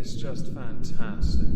is just fantastic.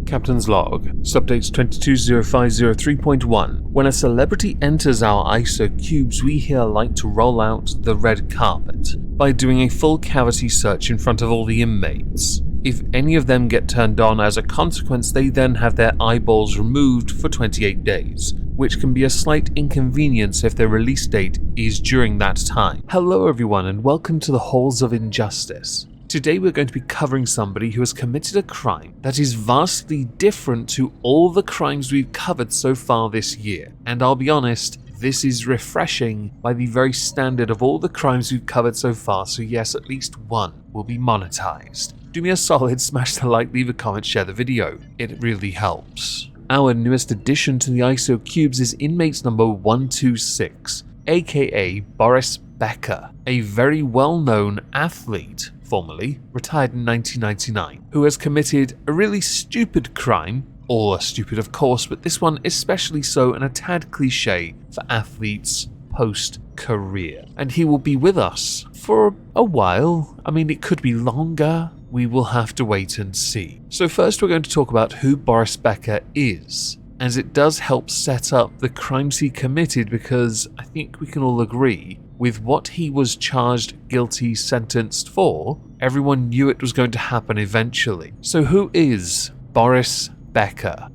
Captain's Log, Subdates 220503.1. When a celebrity enters our ISO cubes, we here like to roll out the red carpet by doing a full cavity search in front of all the inmates. If any of them get turned on as a consequence, they then have their eyeballs removed for 28 days, which can be a slight inconvenience if their release date is during that time. Hello everyone and welcome to the Halls of Injustice. Today we're going to be covering somebody who has committed a crime that is vastly different to all the crimes we've covered so far this year. And I'll be honest, this is refreshing by the very standard of all the crimes we've covered so far, so yes, at least one will be monetized. Do me a solid, smash the like, leave a comment, share the video. It really helps. Our newest addition to the ISO cubes is inmates number 126, aka Boris Becker, a very well-known athlete, formerly retired in 1999, who has committed a really stupid crime, all are stupid of course, but this one especially so and a tad cliche for athletes post-career. And he will be with us for a while. I mean, it could be longer. We will have to wait and see. So first we're going to talk about who Boris Becker is, as it does help set up the crimes he committed, because I think we can all agree with what he was charged, guilty, sentenced for, everyone knew it was going to happen eventually. So who is Boris Becker?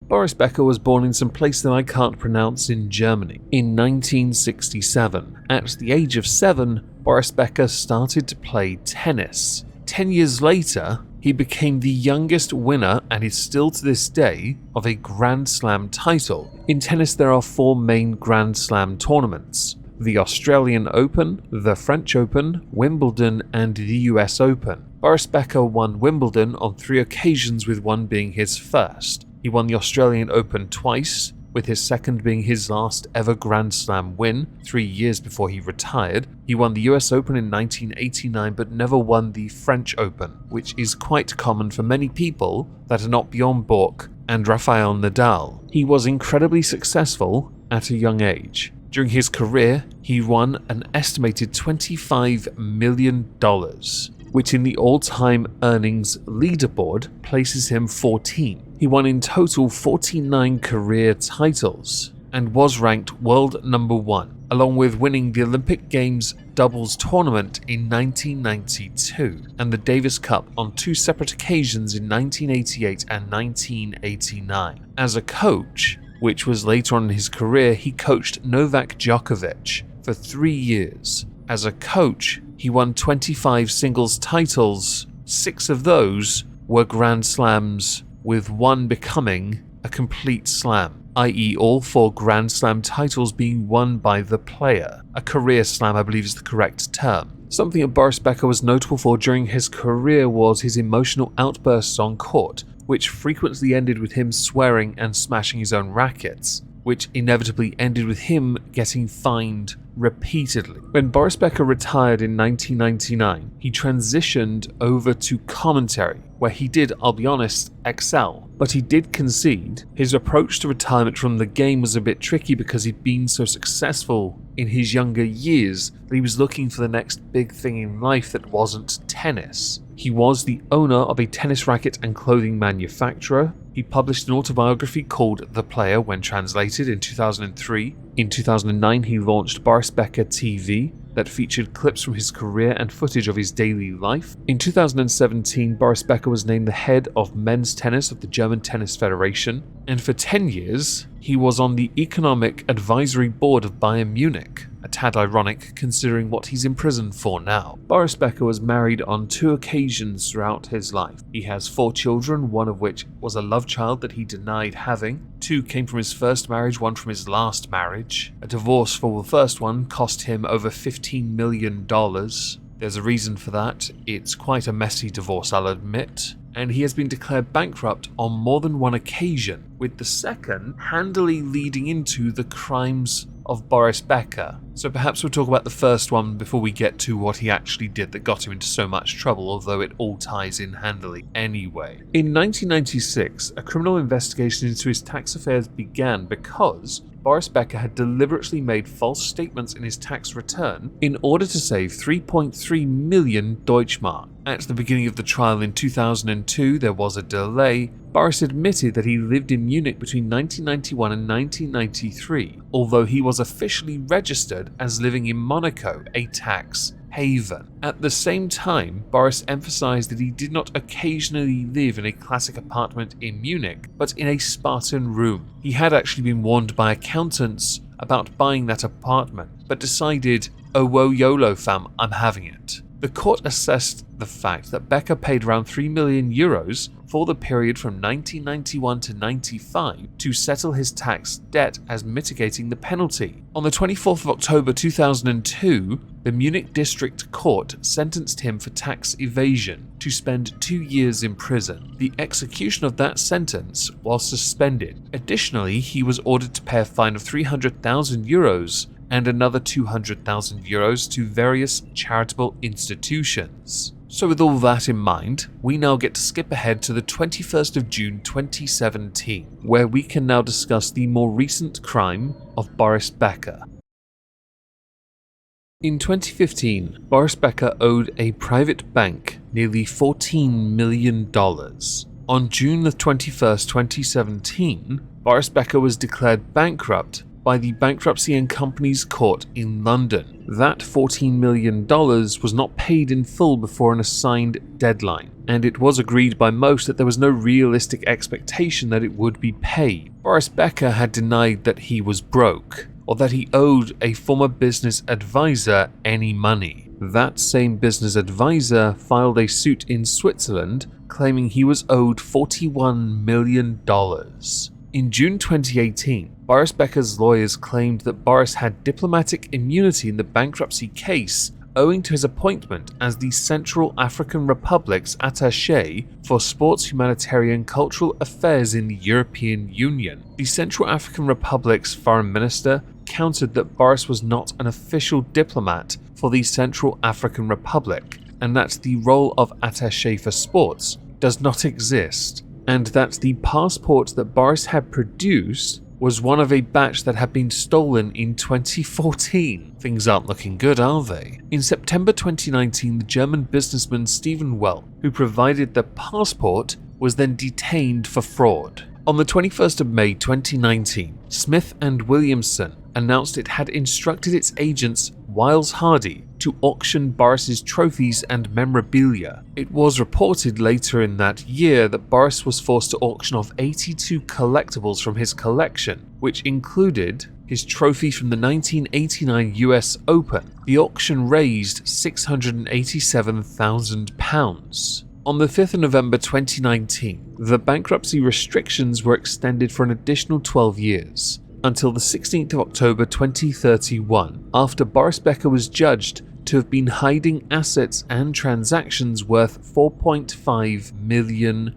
Boris Becker was born in some place that I can't pronounce in Germany in 1967. At the age of 7, Boris Becker started to play tennis. 10 years later, he became the youngest winner, and is still to this day, of a Grand Slam title. In tennis there are 4 main Grand Slam tournaments: the Australian Open, the French Open, Wimbledon and the US Open. Boris Becker won Wimbledon on 3 occasions, with one being his first. He won the Australian Open twice, with his second being his last ever Grand Slam win 3 years before he retired. He won the US Open in 1989 but never won the French Open, which is quite common for many people that are not Bjorn Borg and Rafael Nadal. He was incredibly successful at a young age. During his career, he won an estimated $25 million, which in the all-time earnings leaderboard places him 14. He won in total 49 career titles and was ranked world number 1, along with winning the Olympic Games doubles tournament in 1992 and the Davis Cup on 2 separate occasions in 1988 and 1989. As a coach, which was later on in his career, he coached Novak Djokovic for 3 years. As a coach, he won 25 singles titles. 6 of those were Grand Slams, with 1 becoming a complete slam, i.e. all 4 Grand Slam titles being won by the player. A career slam, I believe, is the correct term. Something that Boris Becker was notable for during his career was his emotional outbursts on court, which frequently ended with him swearing and smashing his own rackets, which inevitably ended with him getting fined repeatedly. When Boris Becker retired in 1999, he transitioned over to commentary, where he did, I'll be honest, excel. But he did concede. His approach to retirement from the game was a bit tricky because he'd been so successful in his younger years that he was looking for the next big thing in life that wasn't tennis. He was the owner of a tennis racket and clothing manufacturer. He published an autobiography called The Player when translated in 2003. In 2009, he launched Boris Becker TV that featured clips from his career and footage of his daily life. In 2017, Boris Becker was named the head of men's tennis of the German Tennis Federation, and for 10 years, he was on the Economic Advisory Board of Bayern Munich, a tad ironic considering what he's in prison for now. Boris Becker was married on 2 occasions throughout his life. He has 4 children, one of which was a love child that he denied having. 2 came from his first marriage, 1 from his last marriage. A divorce for the first one cost him over $15 million. There's a reason for that. It's quite a messy divorce, I'll admit. And he has been declared bankrupt on more than 1 occasion, with the second handily leading into the crimes of Boris Becker, so perhaps we'll talk about the first one before we get to what he actually did that got him into so much trouble, although it all ties in handily anyway. In 1996, a criminal investigation into his tax affairs began because Boris Becker had deliberately made false statements in his tax return in order to save 3.3 million Deutschmark. At the beginning of the trial in 2002, there was a delay. Boris admitted that he lived in Munich between 1991 and 1993, although he was officially registered as living in Monaco, a tax haven. At the same time, Boris emphasized that he did not occasionally live in a classic apartment in Munich, but in a Spartan room. He had actually been warned by accountants about buying that apartment, but decided, oh whoa YOLO fam, I'm having it. The court assessed the fact that Becker paid around 3 million euros for the period from 1991 to 95 to settle his tax debt as mitigating the penalty. On the 24th of October 2002, the Munich District Court sentenced him for tax evasion to spend 2 years in prison. The execution of that sentence was suspended. Additionally, he was ordered to pay a fine of 300,000 euros and another 200,000 euros to various charitable institutions. So with all that in mind, we now get to skip ahead to the 21st of June 2017, where we can now discuss the more recent crime of Boris Becker. In 2015, Boris Becker owed a private bank nearly $14 million. On June 21, 2017, Boris Becker was declared bankrupt by the Bankruptcy and Companies Court in London. That $14 million was not paid in full before an assigned deadline, and it was agreed by most that there was no realistic expectation that it would be paid. Boris Becker had denied that he was broke, or that he owed a former business advisor any money. That same business advisor filed a suit in Switzerland claiming he was owed $41 million. In June 2018, Boris Becker's lawyers claimed that Boris had diplomatic immunity in the bankruptcy case owing to his appointment as the Central African Republic's attaché for sports, humanitarian, cultural affairs in the European Union. The Central African Republic's foreign minister countered that Boris was not an official diplomat for the Central African Republic, and that the role of attaché for sports does not exist, and that the passport that Boris had produced was one of a batch that had been stolen in 2014. Things aren't looking good, are they? In September 2019, the German businessman Stephen Well, who provided the passport, was then detained for fraud. On the 21st of May 2019, Smith & Williamson announced it had instructed its agents Wiles Hardy to auction Boris's trophies and memorabilia. It was reported later in that year that Boris was forced to auction off 82 collectibles from his collection, which included his trophy from the 1989 US Open. The auction raised £687,000. On the 5th of November 2019, the bankruptcy restrictions were extended for an additional 12 years, until the 16th of October 2031, after Boris Becker was judged to have been hiding assets and transactions worth £4.5 million.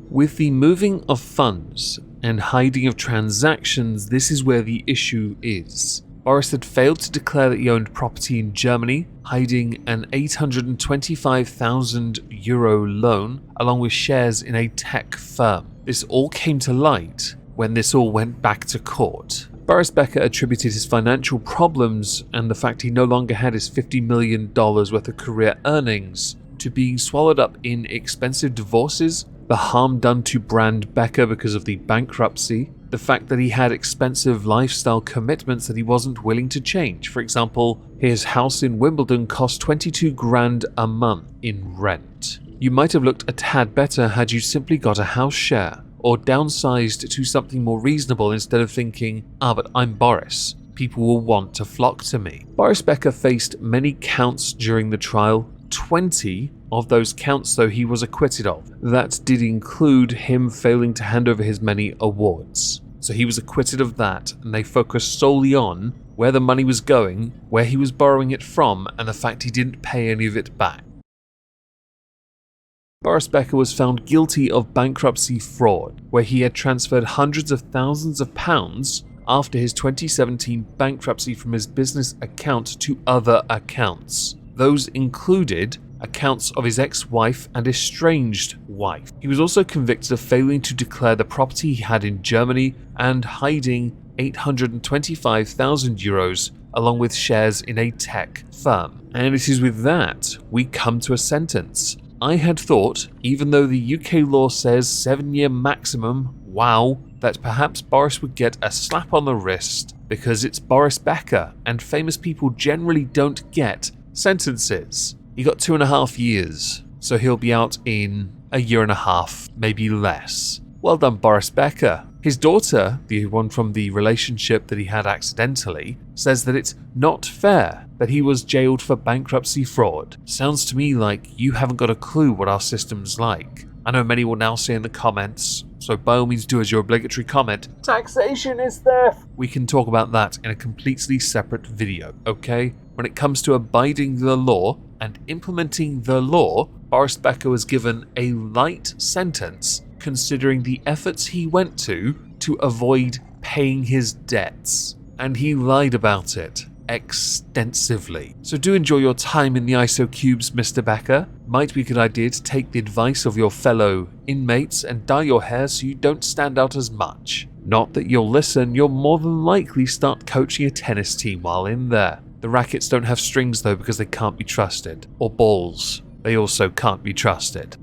With the moving of funds and hiding of transactions, this is where the issue is. Boris had failed to declare that he owned property in Germany, hiding an €825,000 loan along with shares in a tech firm. This all came to light when this all went back to court. Boris Becker attributed his financial problems and the fact he no longer had his $50 million worth of career earnings to being swallowed up in expensive divorces, the harm done to brand Becker because of the bankruptcy, the fact that he had expensive lifestyle commitments that he wasn't willing to change. For example, his house in Wimbledon cost $22,000 a month in rent. You might have looked a tad better had you simply got a house share, or downsized to something more reasonable instead of thinking, but I'm Boris, people will want to flock to me. Boris Becker faced many counts during the trial. 20 of those counts, though, he was acquitted of. That did include him failing to hand over his many awards. So he was acquitted of that, and they focused solely on where the money was going, where he was borrowing it from, and the fact he didn't pay any of it back. Boris Becker was found guilty of bankruptcy fraud, where he had transferred hundreds of thousands of pounds after his 2017 bankruptcy from his business account to other accounts. Those included accounts of his ex-wife and estranged wife. He was also convicted of failing to declare the property he had in Germany and hiding 825,000 euros along with shares in a tech firm. And it is with that we come to a sentence. I had thought, even though the UK law says 7-year maximum, wow, that perhaps Boris would get a slap on the wrist because it's Boris Becker and famous people generally don't get sentences. He got 2.5 years, so he'll be out in a year and a half, maybe less. Well done, Boris Becker. His daughter, the one from the relationship that he had accidentally, says that it's not fair that he was jailed for bankruptcy fraud. Sounds to me like you haven't got a clue what our system's like. I know many will now say in the comments, so by all means do as your obligatory comment, taxation is theft. We can talk about that in a completely separate video, okay? When it comes to abiding the law and implementing the law, Boris Becker was given a light sentence considering the efforts he went to avoid paying his debts. And he lied about it extensively. So do enjoy your time in the ISO cubes, Mr. Becker. Might be a good idea to take the advice of your fellow inmates and dye your hair so you don't stand out as much. Not that you'll listen, you'll more than likely start coaching a tennis team while in there. The rackets don't have strings though because they can't be trusted. Or balls. They also can't be trusted.